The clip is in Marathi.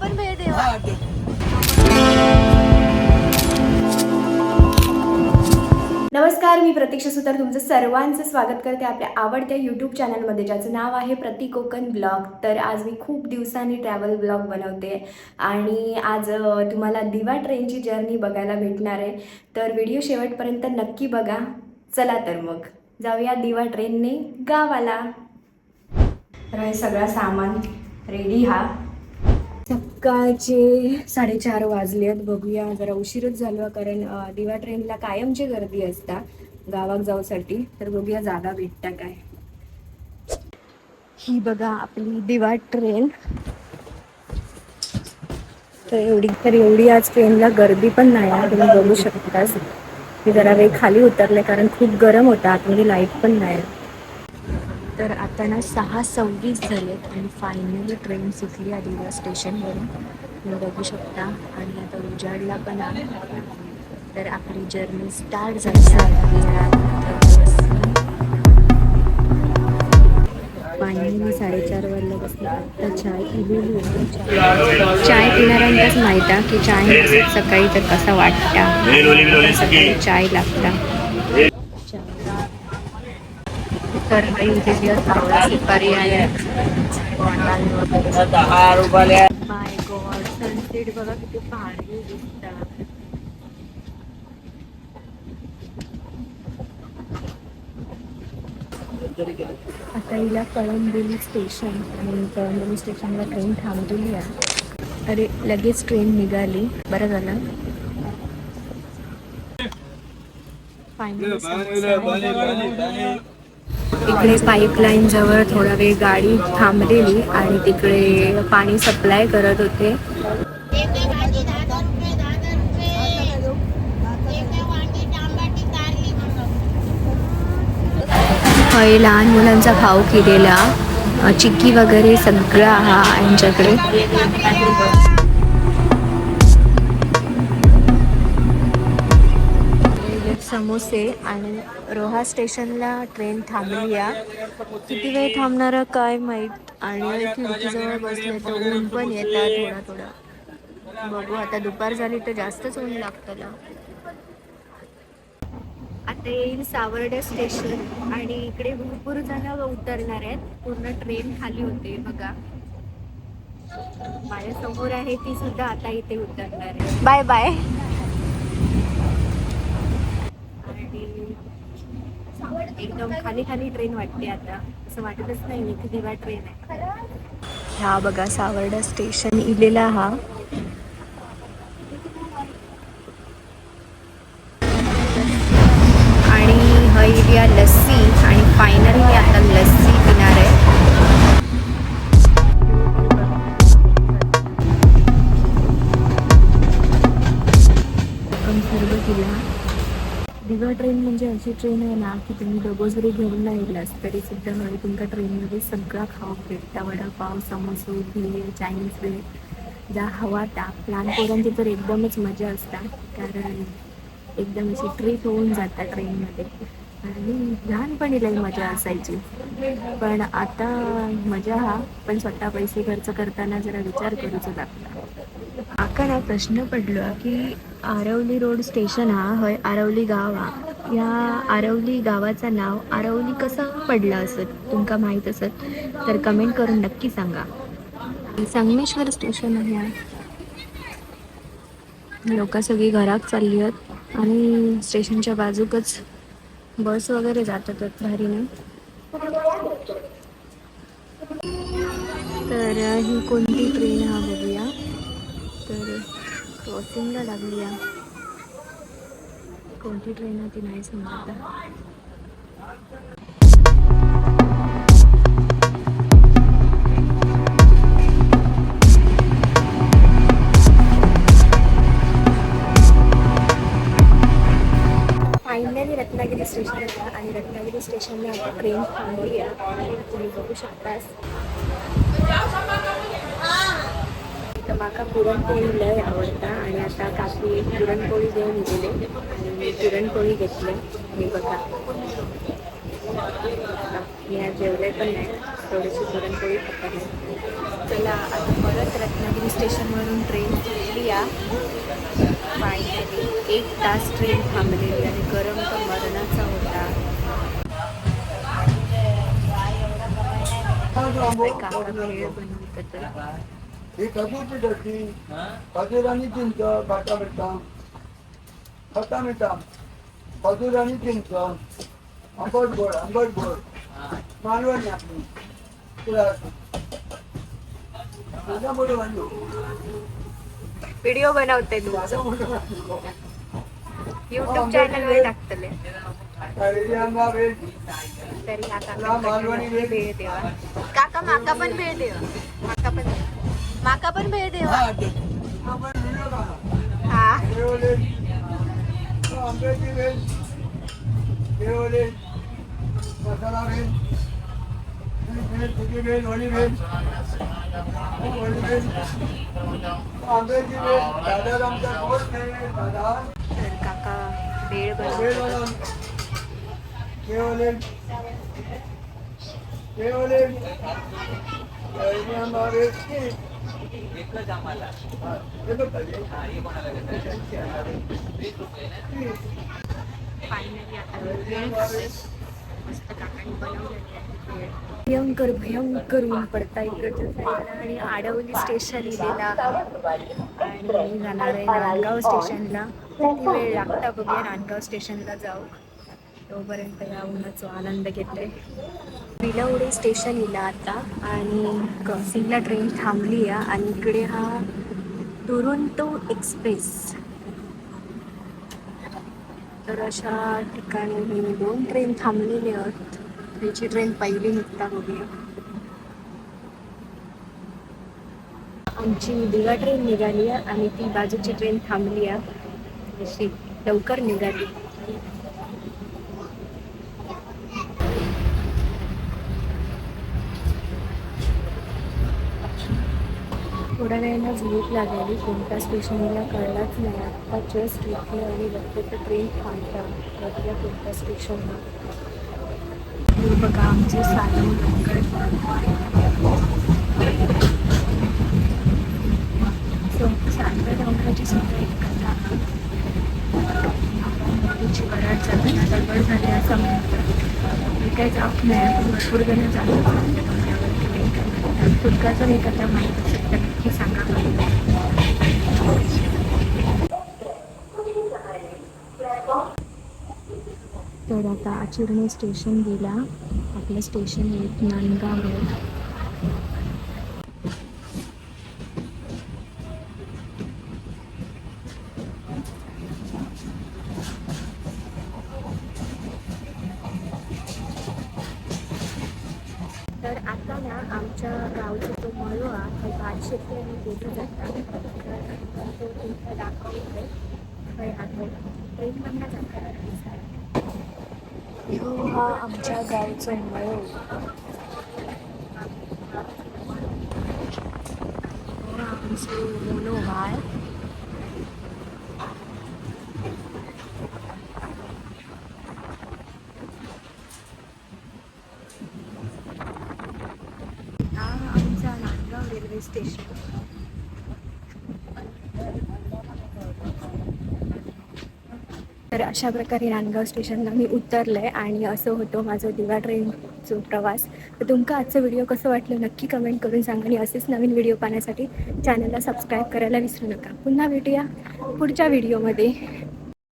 पण भेट देवा. नमस्कार, मी प्रतीक्षा सुतार तुमचं सर्वांचं स्वागत करते आपल्या आवडत्या यूट्यूब चॅनलमध्ये, ज्याचं नाव आहे प्रति कोकण ब्लॉग. तर आज मी खूप दिवसांनी ट्रॅव्हल ब्लॉग बनवते आणि आज तुम्हाला दिवा ट्रेनची जर्नी बघायला भेटणार आहे. तर व्हिडिओ शेवटपर्यंत नक्की बघा. चला तर मग जाऊया दिवा ट्रेनने गावाला. तर हे सगळं सामान रेडी. हा सकाळचे 4:30 वाजले आहेत. बघूया, जरा उशीरच झालो कारण दिवा ट्रेनला कायमची गर्दी असता गावात जाऊसाठी. तर बघूया जागा भेटता काय. ही बघा आपली दिवा ट्रेन. तर एवढी आज ट्रेनला गर्दी पण नाही आहे, तुम्ही बघू शकता. मी जरा वेळ खाली उतरले कारण खूप गरम होता, आतमध्ये लाईट पण नाही. तर आता ना 6:26 झालेत आणि फायनली ट्रेन सुटली दिवा स्टेशनवरून, तुम्ही बघू शकता. आणि आता उजाडला पण आहे. तर आपली जर्नी स्टार्ट झाली. फायनली 4:30 वाजल्यापासून आता चाय पिलेली आहे. चाय पिणाऱ्यांनाच माहीत आहे की चाय सकाळी तर कसा वाटता. सकाळी चाय लागता. तर सुपारी आहे. माय गॉड, सनसेट बघा किती भारी दिसतात. आता हिला कळंबोली स्टेशन, आणि कळंबोली स्टेशनला ट्रेन थांबलेली आहे. अरे लगेच ट्रेन निघाली, बरं झालं. इकडे पाईपलाईन जवळ थोडा वेळ गाडी थांबलेली आणि तिकडे पाणी सप्लाय करत होते. लहान मुलांचा भाव केलेला चिक्की वगैरे सगळा हा यांच्याकडे. समोसे. आणि रोहा स्टेशनला ट्रेन थांबली आहे. किती वेळ थांबणार काय माहीत. आणि खिडकीजवळ बसले तर ऊन पण येतात थोडा. बघू, आता दुपार झाली तर जास्तच ऊन लागतं ना. आता येईल सावर्डे स्टेशन आणि इकडे भरपूर जण उतरणार आहेत. पूर्ण ट्रेन खाली होते बघा. माझ्या समोर आहे ती सुद्धा आता इथे उतरणार आहे. Bye bye. एकदम खाली खाली ट्रेन वाटते आता, असं वाटतच नाही की दिवा ट्रेन आहे. हा बघा सावर्डा स्टेशन इलेला हा. आणि हा एरिया लस्सी. आणि फायनली मी आता लस्सी पिणार आहे. दिवा ट्रेन म्हणजे अशी ट्रेन आहे ना की तुम्ही डबो जरी घेऊन नाही गेलास तरी सुद्धा म्हणजे तुमच्या ट्रेनमध्ये सगळा खाऊ भेटता. वडापाव, समोसे, भेळ, चायनीज भेळ, ज्या हवा त्या. लहान पोरांची तर एकदमच मजा असतात कारण एकदम अशी ट्रिप होऊन जातात ट्रेनमध्ये. आणि लहानपणी लई मजा असायची, पण आता मजा हा पण स्वतः पैसे खर्च करताना जरा विचार करूच लागला. आका ना प्रश्न पडलो की आरवली रोड स्टेशन हा हय आरवली गाव हा. या आरवली गावाचं नाव आरवली कसं पडलं असत, तुमका माहीत असत तर कमेंट करून नक्की सांगा. संगमेश्वर स्टेशन आहे. लोक सगळी घरात चालली आहेत आणि स्टेशनच्या बाजूकच बस वगैरे जातात भारीने. तर ही कोणती ट्रेन हा बघूया. तर क्रॉसिंगला लागली आहे. कोणती ट्रेन आहे ती नाही समजत. फायनली रत्नागिरी स्टेशनला. आणि रत्नागिरी स्टेशनला आता ट्रेन थांबली आहे, तुम्ही बघू शकता. तर माका पुरणपोळी लय आवडता आणि आता काकी पुरणपोळी घेऊन गेले आणि मी पुरणपोळी घेतली. हे बघा मी आज जेवले पण नाही, थोडीशी पुरणपोळी पकडली. चला आता परत रत्नागिरी स्टेशनवरून ट्रेन सुटली आहे. फायनली 1 तास ट्रेन थांबलेली आणि गरम तर मरणाचा होता. काका भेळ बनवतात. ही खजूर पिठाची खजूर आणि चिंच खाता मिठा खटा मिठा खजूर आणि चिंच आंबट गोड मालवणी आपली तुला व्हिडिओ बनवते तुमचं युट्यूब चॅनलवर टाकतले. तरी भेळ देवा काका, माका पण भेळ देवा, माका पण भेळ देवा. हा आंब्याची वेल केळवले मसाला वेल तुझी वेल वडी वेल आंब्याची वेल दादा आमचा गोड दादा तर काका भेळ बनवतात. केळवले केळवले फायनली आता भेळ खाते. मस्त काकांनी बनवलेली आहे. भयंकर भयंकर ऊन पडता इकडच्या साईडला आणि आडवली स्टेशन इलेला आणि जाणार आहे नांदगाव स्टेशनला. किती वेळ लागता बघूया नांदगाव स्टेशनला जाऊ. तोपर्यंत या उन्हाचा आनंद घेते. विलवडे स्टेशन इला आता आणि क्रॉसिंगला ट्रेन थांबली आहे आणि इकडे हा टोरंटो एक्सप्रेस. तर अशा ठिकाणी ही 2 ट्रेन थांबलेली आहेत. त्याची ट्रेन पहिली निघता बघूया. आमची दिवा ट्रेन निघाली आहे आणि ती बाजूची ट्रेन थांबली आहे. अशी लवकर निघाली. थोड्या वेळानं झोप लागली. कोणत्या स्टेशनला कळलाच नाही. आत्ता जस्ट उठलं आणि बघते तर ट्रेन थांबतात. बघूया कोणत्या स्टेशनला. हे बघा आमचे साधू डोंगर साधू डोंगराची सुद्धा एक कथा. तिची वराड जाताना दगड झाले असं म्हणतात. मी काही जात नाही, भरपूर जण जातात. तुमका जर एक कथा माहीत असेल तर नक्की सांगा. तर आता आचिर्णे स्टेशन गेला. आपलं स्टेशन येत नांदगाव रोड. तर आता ना आमच्या गावचा जो मळो आहे भात शेती आणि बोलू जातात. तो तुमचा दाखवतो ट्रेन बंद जातात. हा आमच्या गावचा मळो. आमचे मनोहर हा आमचा नांदगाव रेल्वे स्टेशन. तर अशा प्रकारे नांदगाव स्टेशनला मी उतरले आहे आणि असं होतं माझं दिवा ट्रेनचा प्रवास. तर तुमका आजचं व्हिडिओ कसं वाटलं नक्की कमेंट करून सांगा आणि असेच नवीन व्हिडिओ पाहण्यासाठी चॅनलला सबस्क्राईब करायला विसरू नका. पुन्हा भेटूया पुढच्या व्हिडिओमध्ये.